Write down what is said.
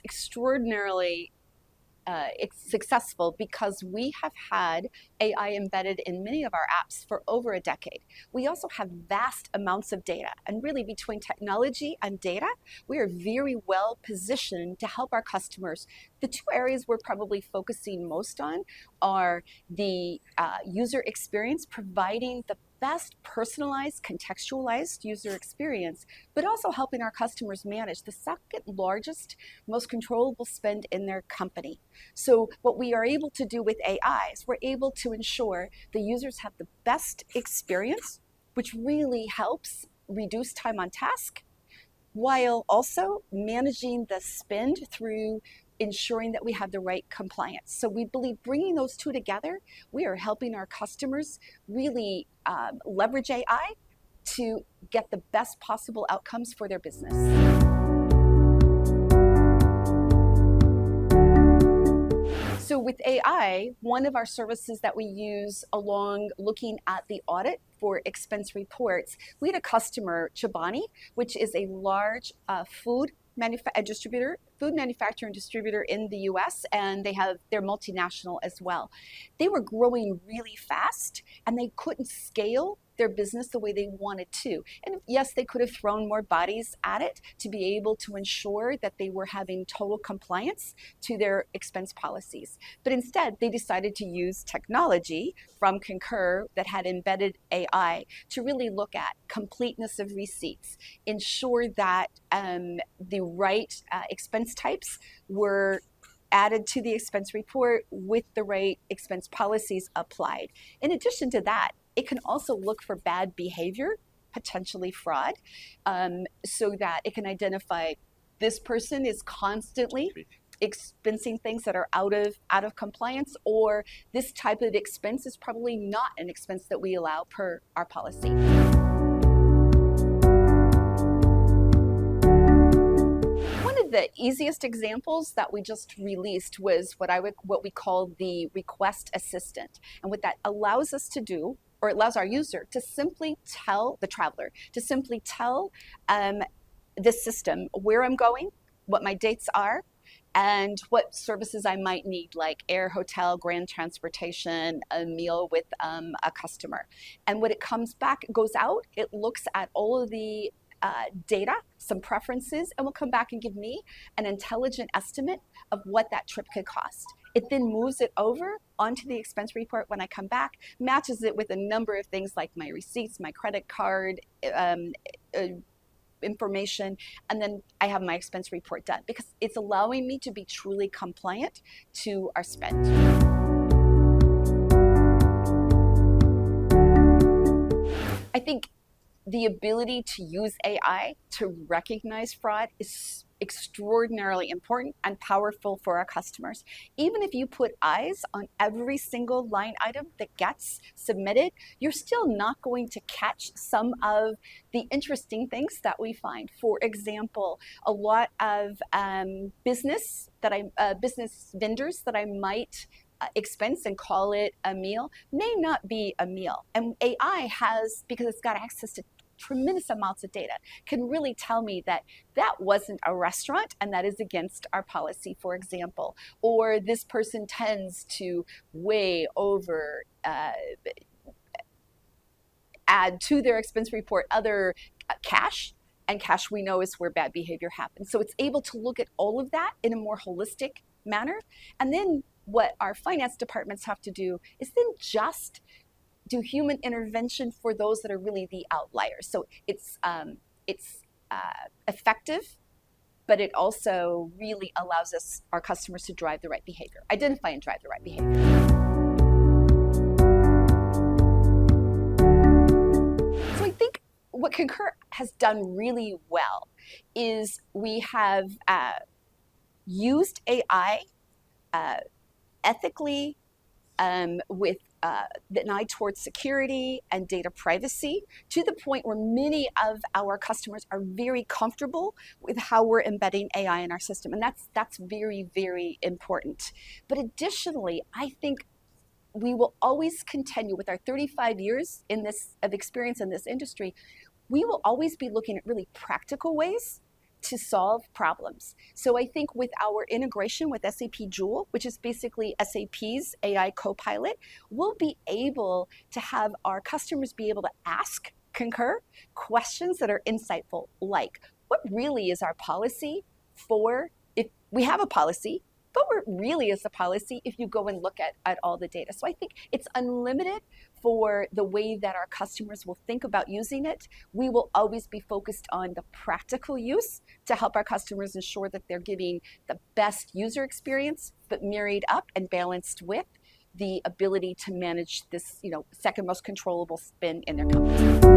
extraordinarily it's successful because we have had AI embedded in many of our apps for over a decade. We also have vast amounts of data, and really between technology and data, we are very well positioned to help our customers. The two areas we're probably focusing most on are the user experience, providing the best personalized, contextualized user experience, but also helping our customers manage the second largest, most controllable spend in their company. So what we are able to do with AI is we're able to ensure the users have the best experience, which really helps reduce time on task, while also managing the spend through ensuring that we have the right compliance. So we believe bringing those two together, we are helping our customers really leverage AI to get the best possible outcomes for their business. So with AI, one of our services that we use along looking at the audit for expense reports, we had a customer, Chobani, which is a large food manufacturer and distributor in the US, and they're multinational as well. They were growing really fast, and they couldn't scale their business the way they wanted to. And yes, they could have thrown more bodies at it to be able to ensure that they were having total compliance to their expense policies. But instead, they decided to use technology from Concur that had embedded AI to really look at completeness of receipts, ensure that the right expense types were added to the expense report with the right expense policies applied. In addition to that, it can also look for bad behavior, potentially fraud, so that it can identify this person is constantly expensing things that are out of compliance, or this type of expense is probably not an expense that we allow per our policy. The easiest examples that we just released was what we call the request assistant. And what that allows us to do, or it allows our user to simply tell the traveler, to simply tell the system where I'm going, what my dates are, and what services I might need, like air, hotel, grand transportation, a meal with a customer. And when it comes back, it goes out, it looks at all of the data, some preferences, and will come back and give me an intelligent estimate of what that trip could cost. It then moves it over onto the expense report when I come back, matches it with a number of things like my receipts, my credit card information, and then I have my expense report done, because it's allowing me to be truly compliant to our spend. I think the ability to use AI to recognize fraud is extraordinarily important and powerful for our customers. Even if you put eyes on every single line item that gets submitted, you're still not going to catch some of the interesting things that we find. For example, a lot of business vendors that I might expense and call it a meal may not be a meal. And AI has, because it's got access to tremendous amounts of data, can really tell me that that wasn't a restaurant and that is against our policy, for example. Or this person tends to way over add to their expense report other cash, and cash we know is where bad behavior happens. So it's able to look at all of that in a more holistic manner. And then what our finance departments have to do is then just do human intervention for those that are really the outliers. So it's effective, but it also really allows our customers to drive the right behavior, identify and drive the right behavior. So I think what Concur has done really well is we have used AI ethically, with an eye towards security and data privacy, to the point where many of our customers are very comfortable with how we're embedding AI in our system. And that's very, very important. But additionally, I think we will always continue with our 35 years of experience in this industry. We will always be looking at really practical ways to solve problems. So I think with our integration with SAP Joule, which is basically SAP's AI Copilot, we'll be able to have our customers be able to ask Concur questions that are insightful, like what really is our policy for if we have a policy, but what really is the policy if you go and look at all the data. So I think it's unlimited for the way that our customers will think about using it. We will always be focused on the practical use to help our customers ensure that they're giving the best user experience, but married up and balanced with the ability to manage this, second most controllable spin in their company.